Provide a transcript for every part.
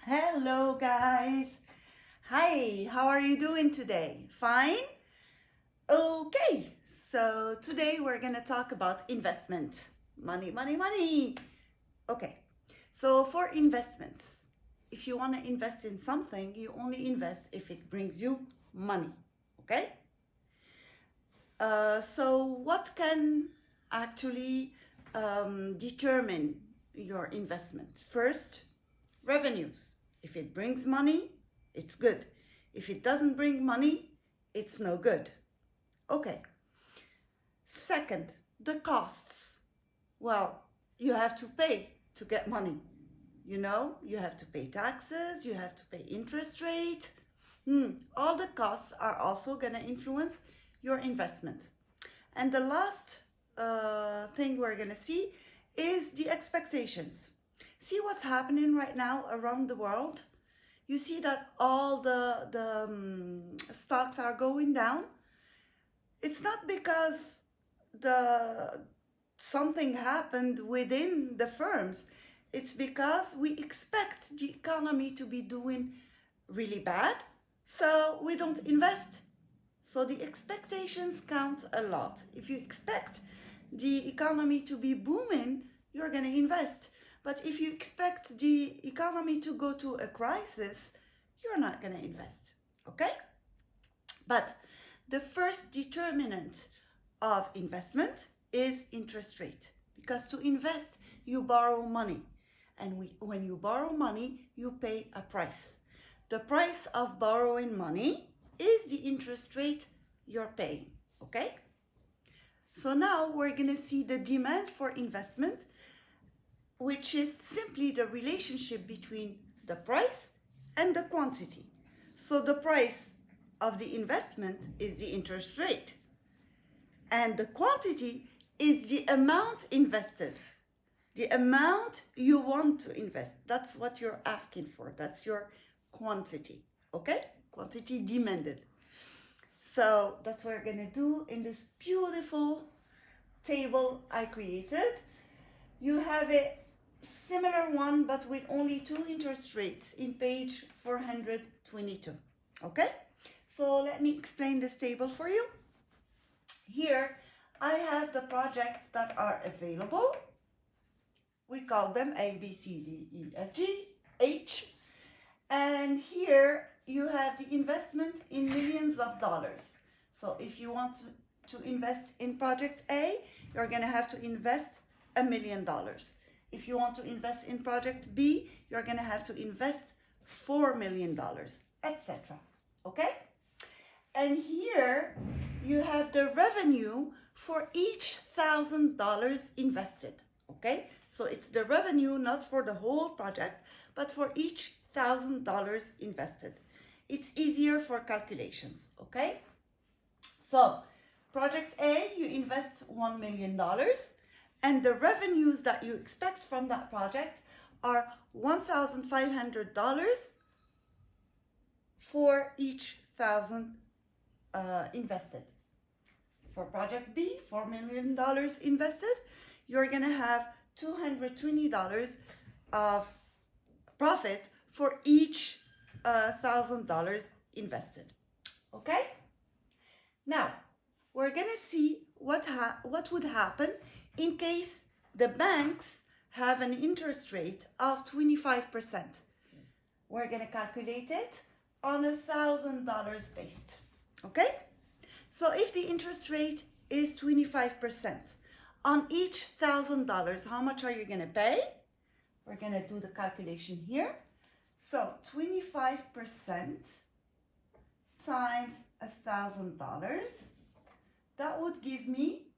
Hello, guys. Hi, how are you doing today? Fine? Okay, so today we're going to talk about investment. Money, money, money. Okay, so for investments, if you want to invest in something, you only invest if it brings you money. Okay? So, what can actually determine your investment? First, revenues. If it brings money, it's good. If it doesn't bring money, it's no good. Okay. Second, the costs. Well, you have to pay to get money. You have to pay taxes, you have to pay interest rate. All the costs are also going to influence your investment. And the last thing we're going to see is the expectations. See what's happening right now around the world? You see that all the stocks are going down. It's not because the something happened within the firms. It's because we expect the economy to be doing really bad, so we don't invest. So the expectations count a lot. If you expect the economy to be booming, you're going to invest. But if you expect the economy to go to a crisis, you're not going to invest. Okay? But the first determinant of investment is interest rate. Because to invest, you borrow money. And when you borrow money, you pay a price. The price of borrowing money is the interest rate you're paying. Okay? So now we're going to see the demand for investment, which is simply the relationship between the price and the quantity. So the price of the investment is the interest rate, and the quantity is the amount invested, the amount you want to invest. That's what you're asking for. That's your quantity. Okay? Quantity demanded. So that's what we're going to do in this beautiful table I created. You have a similar one, but with only two interest rates in page 422. Okay? So let me explain this table for you. Here I have the projects that are available. We call them A, B, C, D, E, F, G, H. And here you have the investment in millions of dollars. So if you want to invest in project A, you're going to have to invest $1 million. If you want to invest in project B, you're going to have to invest $4 million, etc. Okay? And here you have the revenue for each $1,000 invested. Okay? So it's the revenue not for the whole project, but for each $1,000 invested. It's easier for calculations. Okay? So project A, you invest $1 million, and the revenues that you expect from that project are $1,500 for each $1,000 invested. For project B, $4 million invested, you're going to have $220 of profit for each $1,000 invested. Okay? Now, we're going to see what would happen in case the banks have an interest rate of 25%. We're going to calculate it on $1,000 based. Okay? So if the interest rate is 25%, on each $1,000, how much are you going to pay? We're going to do the calculation here. So 25% times $1,000, that would give me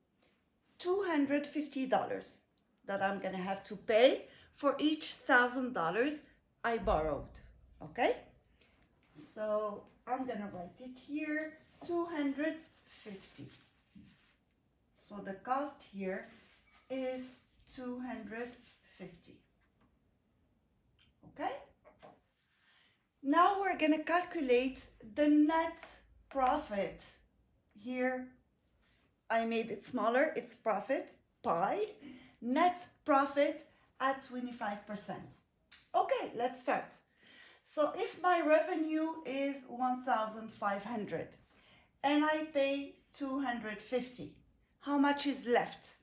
$250 that I'm going to have to pay for each $1,000 I borrowed. Okay? So I'm going to write it here, 250. So the cost here is 250. Okay? Now we're going to calculate the net profit. Here I made it smaller, it's profit, pi, net profit at 25%. Okay, let's start. So if my revenue is 1,500 and I pay 250, how much is left?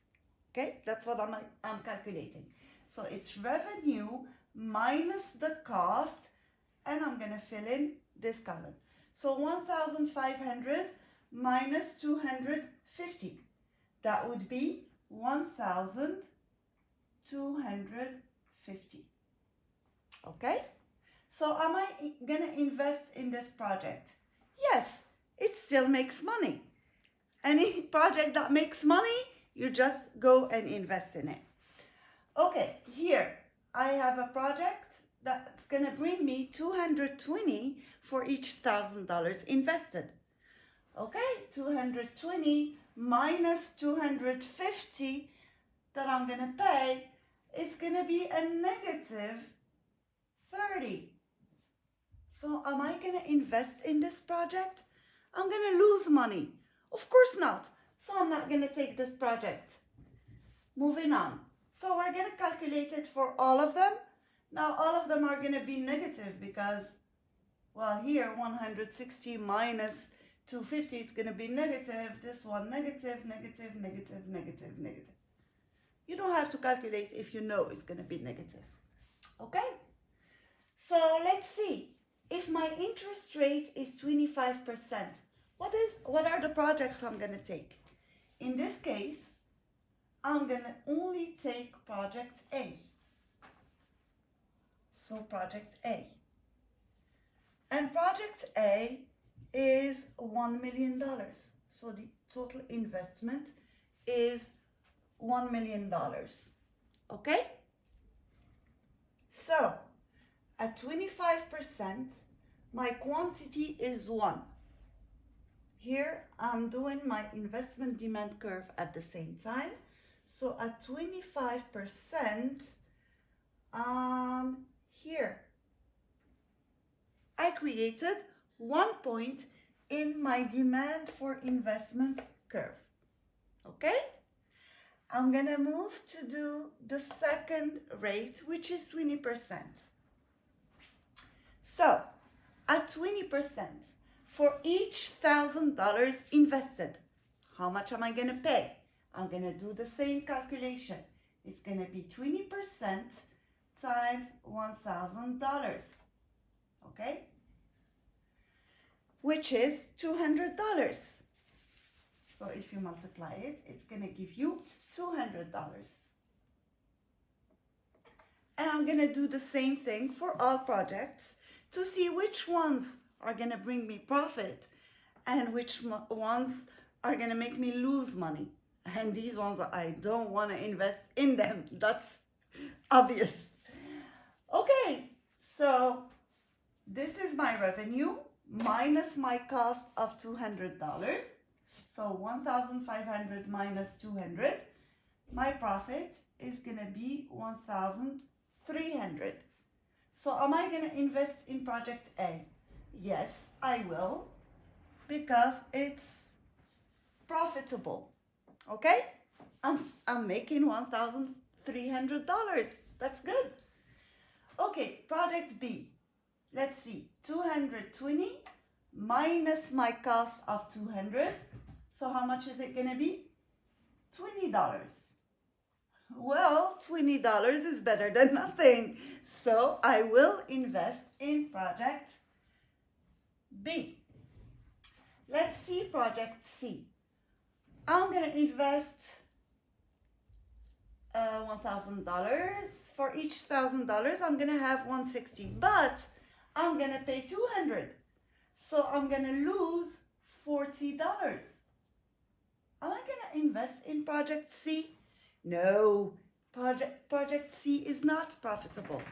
Okay, that's what I'm calculating. So it's revenue minus the cost, and I'm gonna fill in this column. So 1,500 minus 250, that would be 1,250. Okay, so am I gonna invest in this project? Yes, it still makes money. Any project that makes money, you just go and invest in it. Okay, here I have a project that's gonna bring me 220 for each $1,000 invested. Okay, 220 minus 250 that I'm gonna pay, it's gonna be a negative 30. So am I gonna invest in this project? I'm gonna lose money. Of course not. So I'm not gonna take this project. Moving on. So we're gonna calculate it for all of them. Now all of them are gonna be negative because, well, here 160 minus 250 is gonna be negative. This one negative, negative, negative, negative, negative. You don't have to calculate if you know it's gonna be negative. Okay? So let's see. If my interest rate is 25%, what are the projects I'm gonna take? In this case, I'm gonna only take project A. So project A. And project A is $1 million. So the total investment is $1 million. Okay? So at 25%, my quantity is 1. Here I'm doing my investment demand curve at the same time. So at 25%, here I created 1 point in my demand for investment curve. Okay? I'm gonna move to do the second rate, which is 20%. So at 20%, for each $1,000 invested, how much am I gonna pay? I'm gonna do the same calculation. It's gonna be 20% times $1,000, okay? Which is $200. So if you multiply it, it's gonna give you $200. And I'm gonna do the same thing for all projects to see which ones are gonna bring me profit and which ones are gonna make me lose money. And these ones, I don't wanna invest in them. That's obvious. Okay, so this is my revenue minus my cost of $200. So 1,500 minus 200. My profit is gonna be 1,300. So am I gonna invest in project A? Yes, I will, because it's profitable. Okay? I'm making $1,300. That's good. Okay, project B. Let's see. 220 minus my cost of 200. So how much is it gonna be? $20. Well, $20 is better than nothing. So I will invest in project B. Let's see project C. I'm gonna invest $1,000. For each $1,000, I'm gonna have 160, but I'm gonna pay 200. So I'm gonna lose $40. Am I gonna invest in project C? No, project C is not profitable.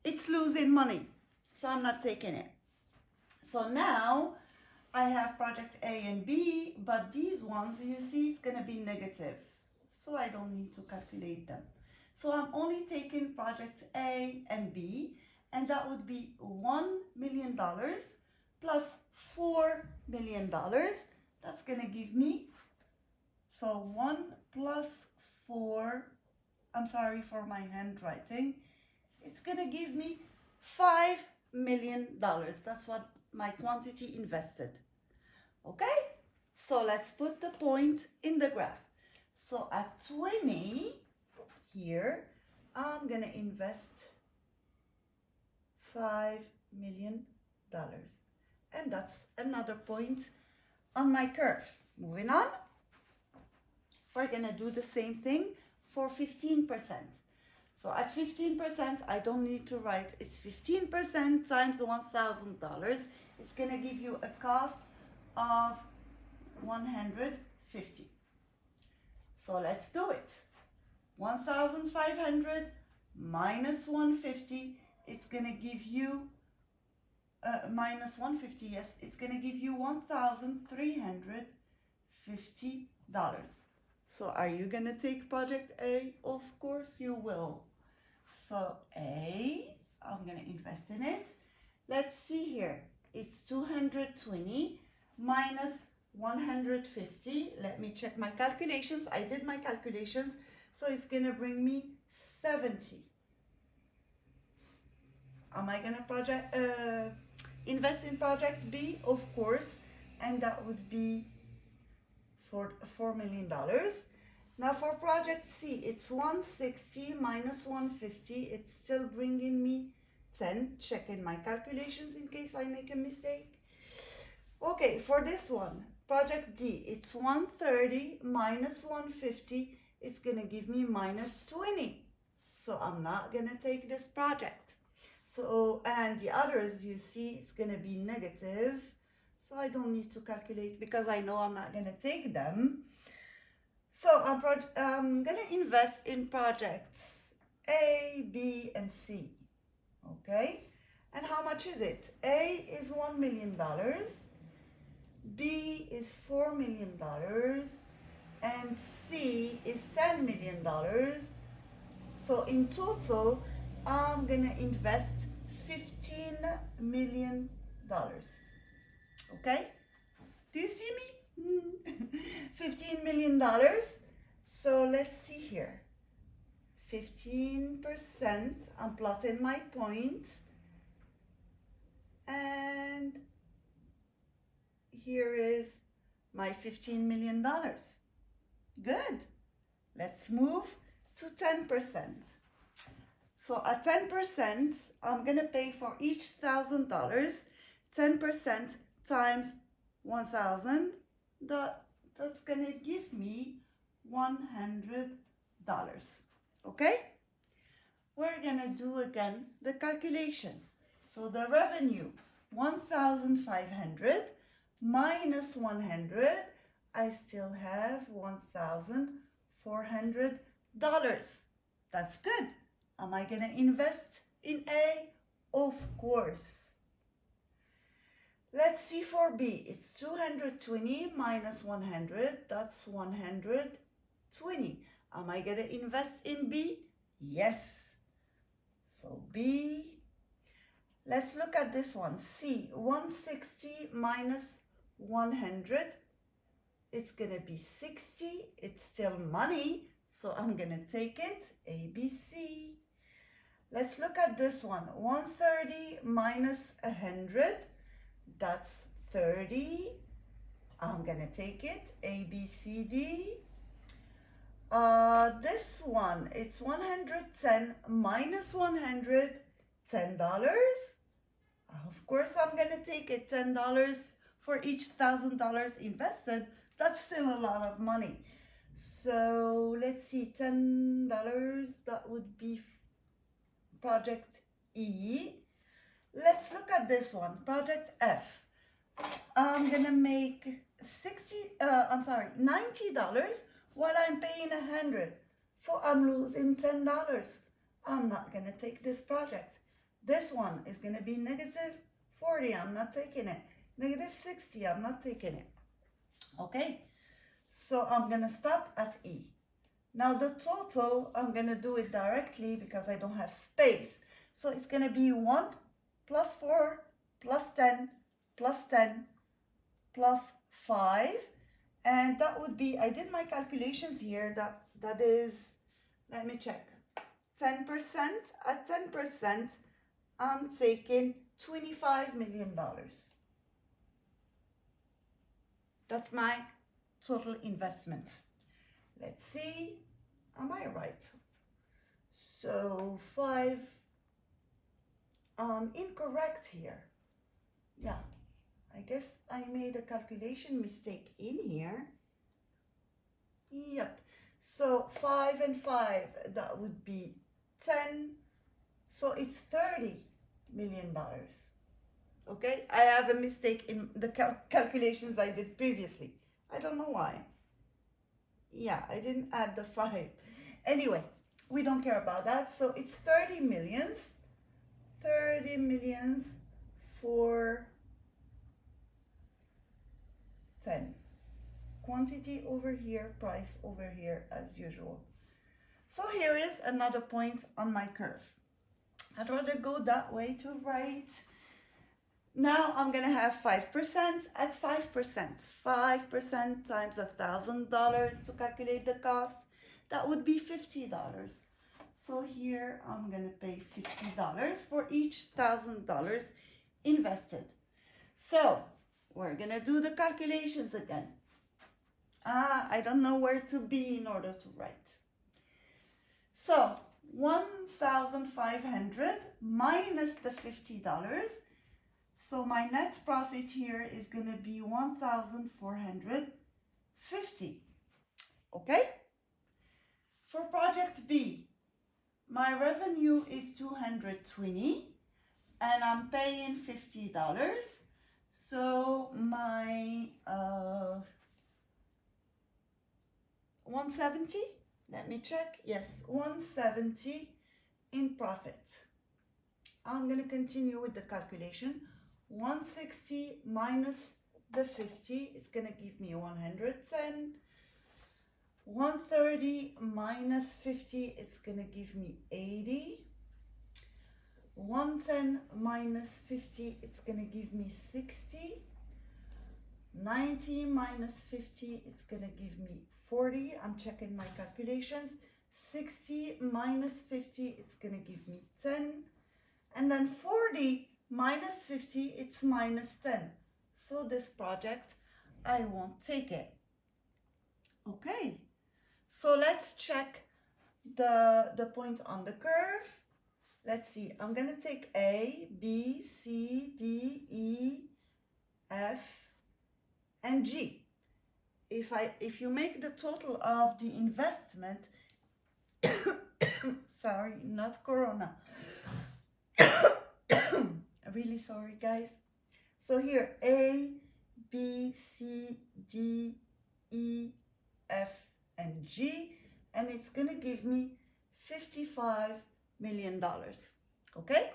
It's losing money, so I'm not taking it. So now I have project A and B, but these ones, you see, it's gonna be negative. So I don't need to calculate them. So I'm only taking project A and B, and that would be $1 million plus $4 million. That's gonna give me, so 1 plus 4, I'm sorry for my handwriting, it's gonna give me $5 million. That's what my quantity invested. Okay? So let's put the point in the graph. So at 20 here, I'm gonna invest $5 million. And that's another point on my curve. Moving on, we're gonna do the same thing for 15%. So at 15%, I don't need to write, it's 15% times $1,000. It's gonna give you a cost of 150. So let's do it. 1,500 minus 150, it's gonna give you minus 150, yes, it's gonna give you $1,350. So are you gonna take project A? Of course you will. So A, I'm gonna invest in it. Let's see here. It's 220 minus 150. Let me check my calculations. I did my calculations. So it's gonna bring me 70. Am I gonna invest in project B? Of course. And that would be for $4 million. Now for project C, it's 160 minus 150. It's still bringing me 10. Checking my calculations in case I make a mistake. Okay, for this one, project D, it's 130 minus 150. It's gonna give me minus 20. So I'm not gonna take this project. So, and the others, you see, it's gonna be negative. So I don't need to calculate because I know I'm not gonna take them. So I'm gonna invest in projects A, B, and C. Okay, and how much is it? A is $1 million, B is $4 million, and C is $10 million. So in total, I'm gonna invest $15 million. Okay? Do you see me? $15 million. So let's see here. 15%, I'm plotting my point. And here is my $15 million. Good. Let's move to 10%. So at 10%, I'm gonna pay for each $1,000, 10% times 1,000, that's gonna give me $100. Okay? We're gonna do again the calculation. So the revenue, 1,500 minus 100, I still have $1,400. That's good. Am I gonna invest in A? Of course. Let's see for B. It's 220 minus 100. That's 120. Am I gonna invest in B? Yes. So B. Let's look at this one. C. 160 minus 100. It's gonna be 60. It's still money, so I'm gonna take it. A, B, C. Let's look at this one. 130 minus 100. That's 30. I'm gonna take it. A, B, C, D. This one, it's 110 minus 100, $10. Of course, I'm gonna take it. $10 for each $1,000 invested. That's still a lot of money. So let's see, $10, that would be project E. Let's look at this one, project F. I'm gonna make $90 while I'm paying 100. So I'm losing $10. I'm not gonna take this project. This one is gonna be negative 40, I'm not taking it. Negative 60, I'm not taking it. Okay, so I'm gonna stop at E. Now the total, I'm gonna do it directly because I don't have space. So it's gonna be 1 plus 4 plus 10 plus 10 plus 5. And that would be, I did my calculations here, that is, let me check, 10%. At 10%, I'm taking $25 million. That's my total investment. Let's see, am I right? So 5, incorrect here. Yeah, I guess I made a calculation mistake in here. Yep, so 5 and 5, that would be 10. So it's $30 million. Okay, I have a mistake in the calculations I did previously. I don't know why. Yeah, I didn't add the 5. Anyway, we don't care about that. So it's 30 millions. 30 millions for 10. Quantity over here, price over here as usual. So here is another point on my curve. I'd rather go that way to right. Now I'm gonna have 5% at 5%. 5% times $1,000 to calculate the cost. That would be $50. So here I'm gonna pay $50 for each $1,000 invested. So we're gonna do the calculations again. I don't know where to be in order to write. So 1,500 minus the $50. So my net profit here is going to be 1,450. Okay? For project B, my revenue is 220 and I'm paying $50. So my 170, let me check. Yes, 170 in profit. I'm going to continue with the calculation. 160 minus the 50, it's going to give me 110. 130 minus 50, it's going to give me 80. 110 minus 50, it's going to give me 60. 90 minus 50, it's going to give me 40. I'm checking my calculations. 60 minus 50, it's going to give me 10. And then 40 minus 50, it's minus 10. So this project, I won't take it. Okay, so let's check the point on the curve. Let's see, I'm gonna take A, B, C, D, E, F, and G. If you make the total of the investment, sorry, not Corona. Really sorry, guys. So here, A, B, C, D, E, F, and G, and it's gonna give me $55 million. Okay?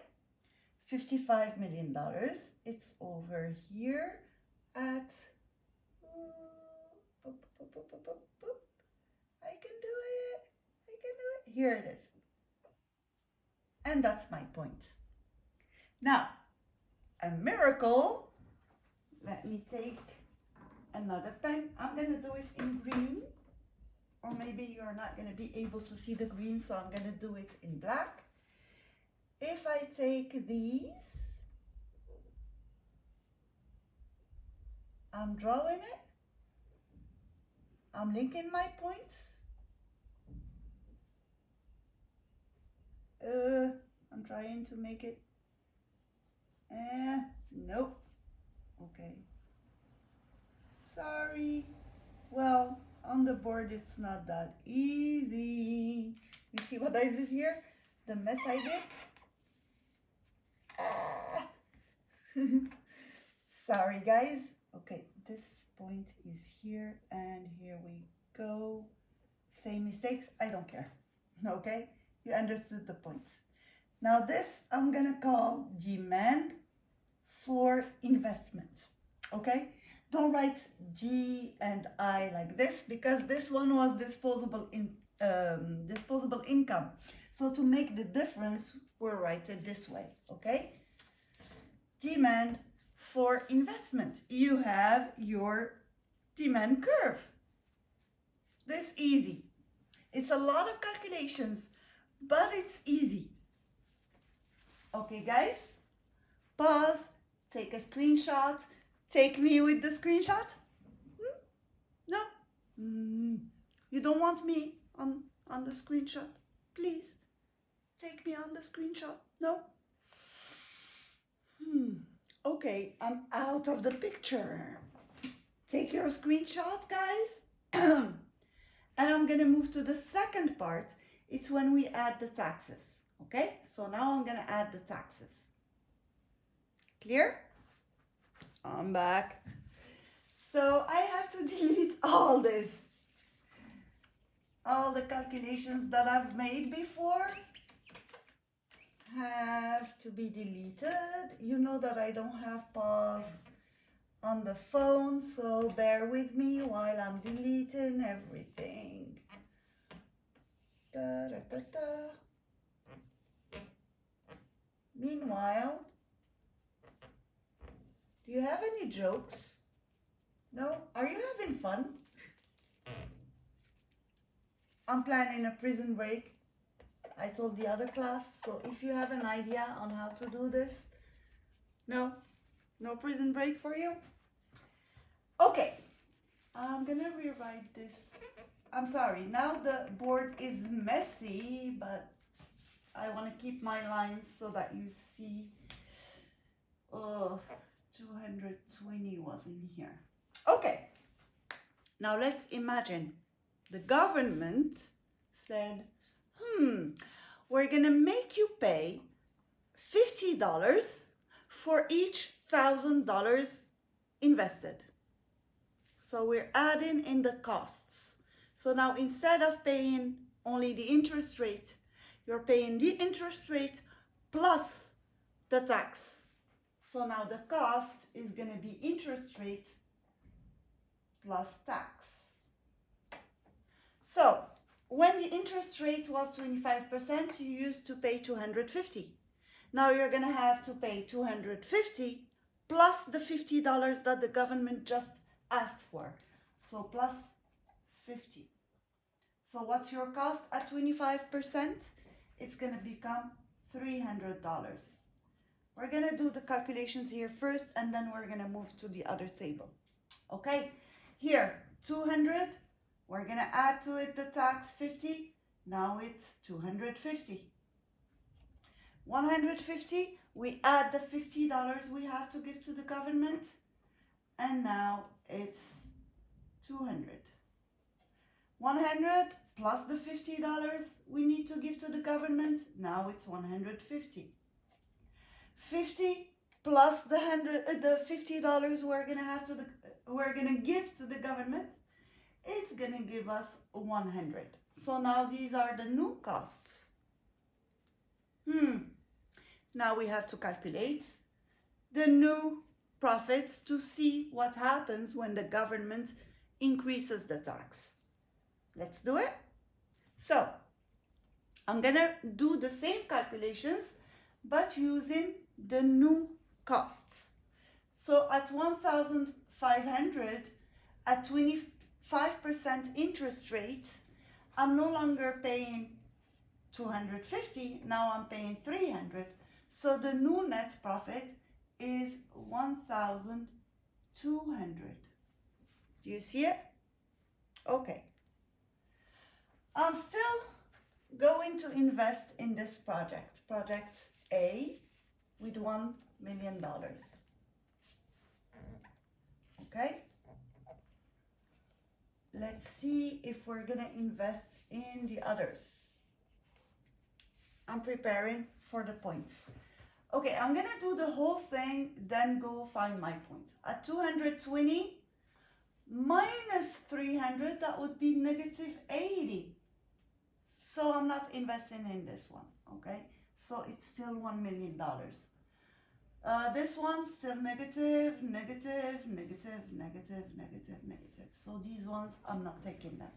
$55 million. It's over here at I can do it. Here it is. And that's my point. Now, a miracle. Let me take another pen. I'm going to do it in green. Or maybe you're not going to be able to see the green, so I'm going to do it in black. If I take these, I'm drawing it. I'm linking my points. I'm trying to make it. Nope. Okay. Sorry. Well, on the board it's not that easy. You see what I did here? The mess I did? Sorry, guys. Okay, this point is here, and here we go. Same mistakes, I don't care. Okay, you understood the point. Now this I'm gonna call demand for investment. Okay, don't write G and I like this, because this one was disposable income. So to make the difference, we'll write it this way. Okay, demand for investment. You have your demand curve. This easy. It's a lot of calculations, but it's easy. Okay, guys, pause. take a screenshot. Take me with the screenshot? No? You don't want me on the screenshot? Please, take me on the screenshot. No? Okay, I'm out of the picture. Take your screenshot, guys. And I'm gonna move to the second part. It's when we add the taxes. Okay, so now I'm gonna add the taxes. Clear? I'm back. So I have to delete all this. All the calculations that I've made before have to be deleted. You know that I don't have pause on the phone, so bear with me while I'm deleting everything. Da, da, da, da. Meanwhile, do you have any jokes? No? Are you having fun? I'm planning a prison break. I told the other class, so if you have an idea on how to do this, no prison break for you? Okay, I'm gonna rewrite this. I'm sorry, now the board is messy, but I want to keep my lines so that you see. Oh, 220 was in here. Okay, now let's imagine the government said, we're gonna make you pay $50 for each $1,000 invested. So we're adding in the costs. So now instead of paying only the interest rate, you're paying the interest rate plus the tax. So now the cost is going to be interest rate plus tax. So when the interest rate was 25%, you used to pay 250. Now you're going to have to pay 250 plus the $50 that the government just asked for. So plus 50. So what's your cost at 25%? It's going to become $300. We're going to do the calculations here first, and then we're going to move to the other table. Okay, here 200, we're going to add to it the tax 50. Now it's 250. 150, we add the $50 we have to give to the government, and now it's 200. 100 plus the $50 we need to give to the government, now it's 150. 50 plus the $50 we're gonna give to the government, it's gonna give us 100. So now these are the new costs. Now we have to calculate the new profits to see what happens when the government increases the tax. Let's do it. So I'm gonna do the same calculations, but using the new costs. So at 1,500, at 25% interest rate, I'm no longer paying 250, now I'm paying 300. So the new net profit is 1,200. Do you see it? Okay. I'm still going to invest in this project, Project A, with $1 million. Okay? Let's see if we're gonna invest in the others. I'm preparing for the points. Okay, I'm gonna do the whole thing, then go find my point. At 220 minus 300, that would be negative 80. So I'm not investing in this one, okay? So it's still $1 million. This one's still negative, negative, negative, negative, negative, negative. So these ones, I'm not taking them.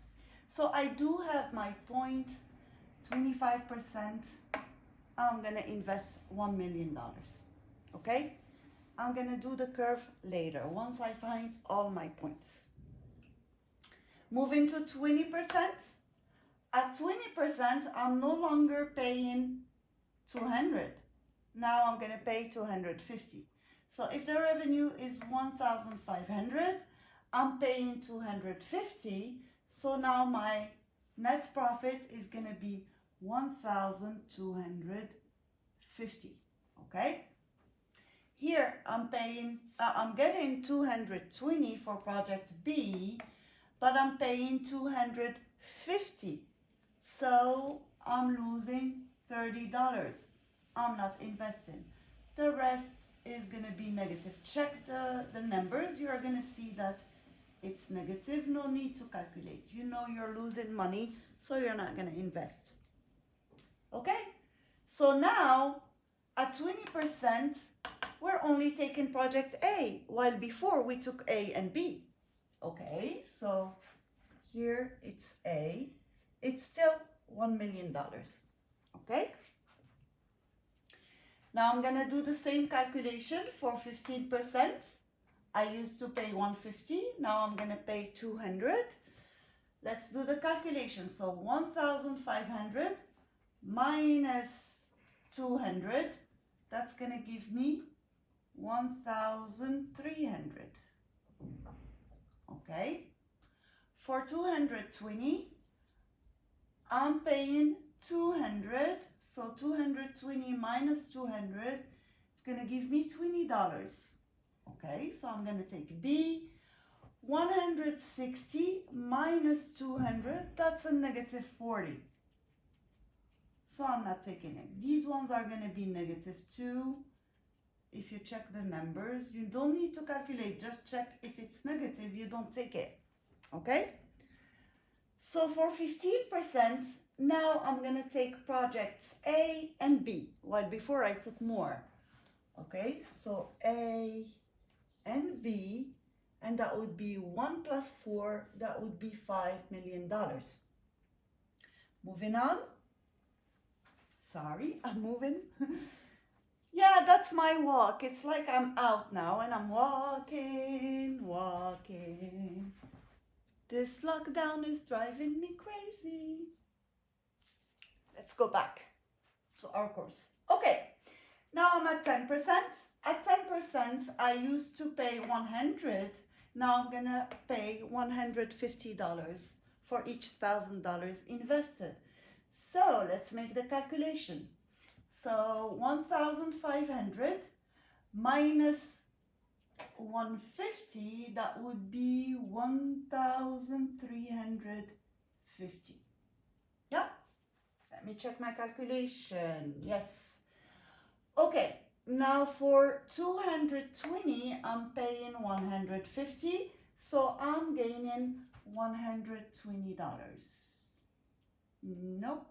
So I do have my point, 25%. I'm gonna invest $1 million, okay? I'm gonna do the curve later, once I find all my points. Moving to 20%. At 20%, I'm no longer paying 200. Now I'm gonna pay 250. So if the revenue is 1,500, I'm paying 250. So now my net profit is going to be 1,250. Okay? Here I'm getting 220 for project B, but I'm paying 250. So I'm losing $30. I'm not investing. The rest is going to be negative. Check the numbers. You're going to see that it's negative. No need to calculate. You know you're losing money, so you're not going to invest. Okay? So now at 20%, we're only taking project A, while before we took A and B. Okay, so here it's A. It's still $1 million. Okay? Now I'm gonna do the same calculation for 15%. I used to pay 150, now I'm gonna pay 200. Let's do the calculation. So 1,500 minus 200, that's gonna give me 1,300. Okay? For 220, I'm paying 200. So 220 minus 200, it's gonna give me $20. Okay, so I'm gonna take B. 160 minus 200, that's a negative 40. So I'm not taking it. These ones are gonna be negative 2. If you check the numbers, you don't need to calculate, just check if it's negative, you don't take it. Okay? So for 15%, now I'm gonna take projects A and B, while before I took more. Okay, so A and B, and that would be 1 plus 4, that would be $5 million. Moving on. Sorry, I'm moving. Yeah, that's my walk. It's like I'm out now and I'm walking. This lockdown is driving me crazy. Let's go back to our course. Okay, now I'm at 10%. At 10%, I used to pay 100. Now I'm gonna pay $150 for each $1,000 invested. So let's make the calculation. So 1,500 minus 150, that would be 1,350. Yeah? Let me check my calculation. Yes. Okay, now for 220, I'm paying 150, so I'm gaining $120. Nope.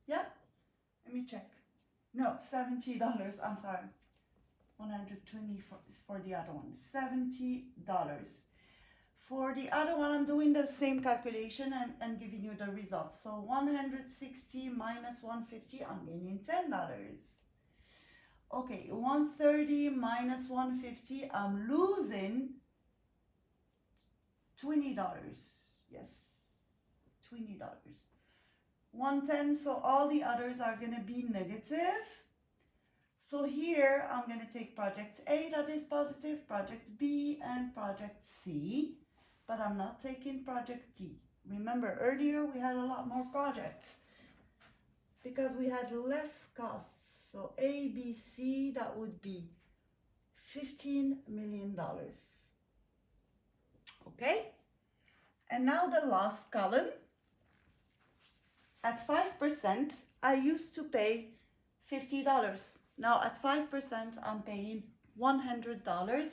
Yeah? Let me check. No, $70. I'm sorry. 120 is for the other one. $70. For the other one, I'm doing the same calculation and giving you the results. So 160 minus 150, I'm gaining $10. Okay, 130 minus 150, I'm losing $20. Yes, $20. 110, so all the others are going to be negative. So here I'm going to take project A, that is positive, project B, and project C, but I'm not taking project D. Remember, earlier we had a lot more projects because we had less costs. So A, B, C, that would be $15 million. Okay? And now the last column. At 5%, I used to pay $50. Now at 5%, I'm paying $100.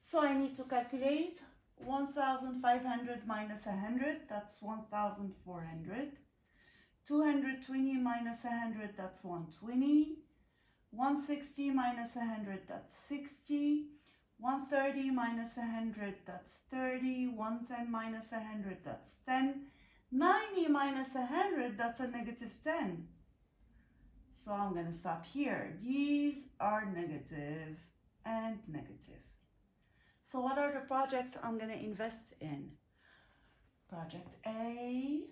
So I need to calculate 1,500 minus 100, that's 1,400. 220 minus 100, that's 120. 160 minus 100, that's 60. 130 minus 100, that's 30. 110 minus 100, that's 10. 90 minus 100, that's a negative 10. So I'm going to stop here. These are negative and negative. So what are the projects I'm going to invest in? Project A,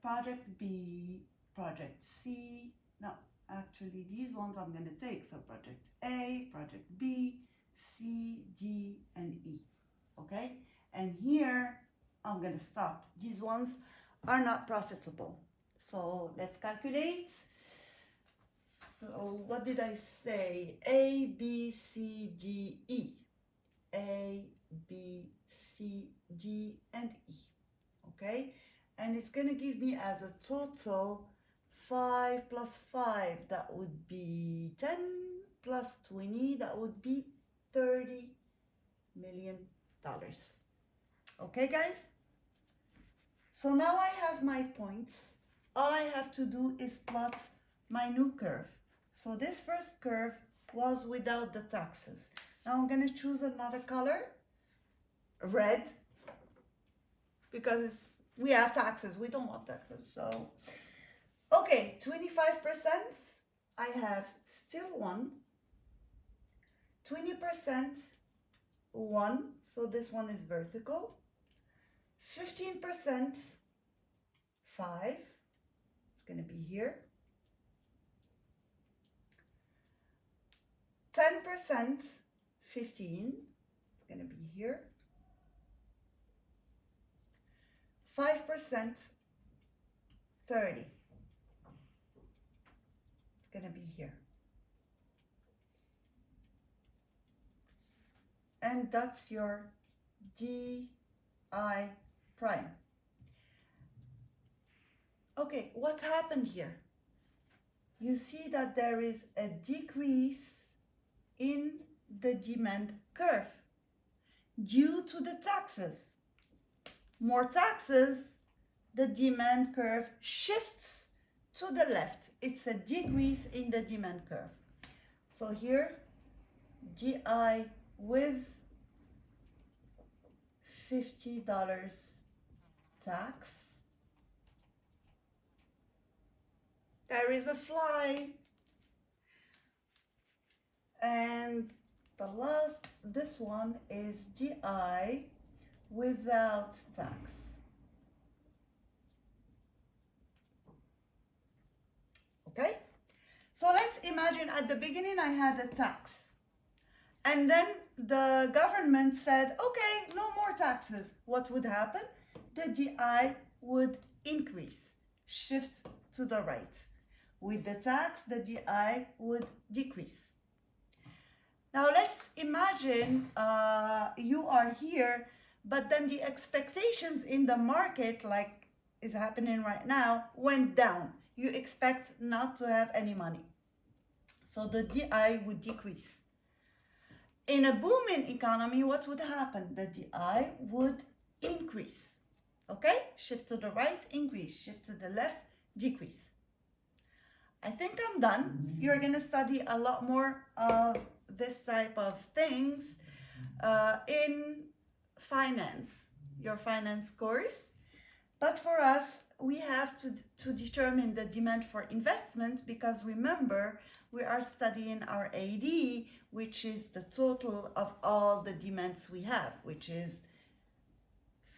Project B, Project C. No, actually these ones I'm going to take. So project A, project B, C, D, and E. Okay? And here I'm going to stop. These ones are not profitable. So let's calculate. So what did I say? A, B, C, D, E. A, B, C, D, and E. Okay? And it's going to give me as a total 5 plus 5, that would be 10, plus 20, that would be $30 million. Okay, guys? So now I have my points. All I have to do is plot my new curve. So this first curve was without the taxes. Now I'm going to choose another color, red, because we have taxes. We don't want taxes. So, okay, 25%, I have still 1. 20%, 1. So this one is vertical. 15%, 5. It's going to be here. 10%, 15. It's going to be here. 5%, 30. It's going to be here. And that's your DI prime. Okay, what happened here? You see that there is a decrease in the demand curve due to the taxes. More taxes, the demand curve shifts to the left. It's a decrease in the demand curve. So here, GI with $50 tax. There is a fly. And the last, this one is GI without tax. Okay? So let's imagine at the beginning I had a tax. And then the government said, okay, no more taxes. What would happen? The GI would increase, shift to the right. With the tax, the GI would decrease. Now let's imagine you are here, but then the expectations in the market, like is happening right now, went down. You expect not to have any money. So the DI would decrease. In a booming economy, what would happen? The DI would increase. Okay? Shift to the right, increase. Shift to the left, decrease. I think I'm done. You're going to study a lot more of this type of things in finance, your finance course. But for us, we have to determine the demand for investment, because remember, we are studying our AD, which is the total of all the demands we have, which is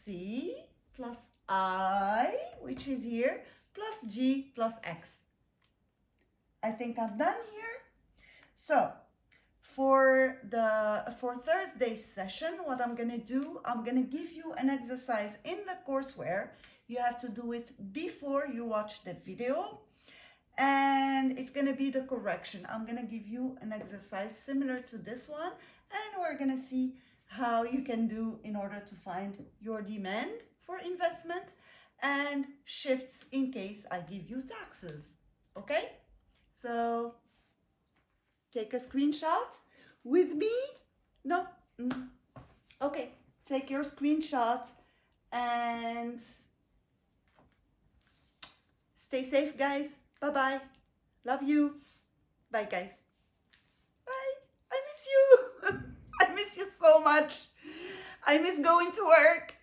C plus I, which is here, plus G plus X. I think I'm done here. So for Thursday's session, what I'm going to do, I'm going to give you an exercise in the courseware. You have to do it before you watch the video, and it's going to be the correction. I'm going to give you an exercise similar to this one, and we're going to see how you can do in order to find your demand for investment and shifts in case I give you taxes. Okay? So take a screenshot with me. No? Okay, take your screenshot and stay safe, guys. Bye-bye. Love you. Bye, guys. Bye. I miss you. I miss you so much. I miss going to work.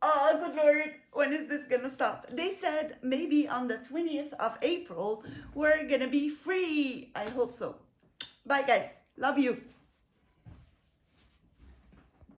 Oh, good Lord. When is this gonna stop? They said maybe on the 20th of April, we're gonna be free. I hope so. Bye, guys. Love you.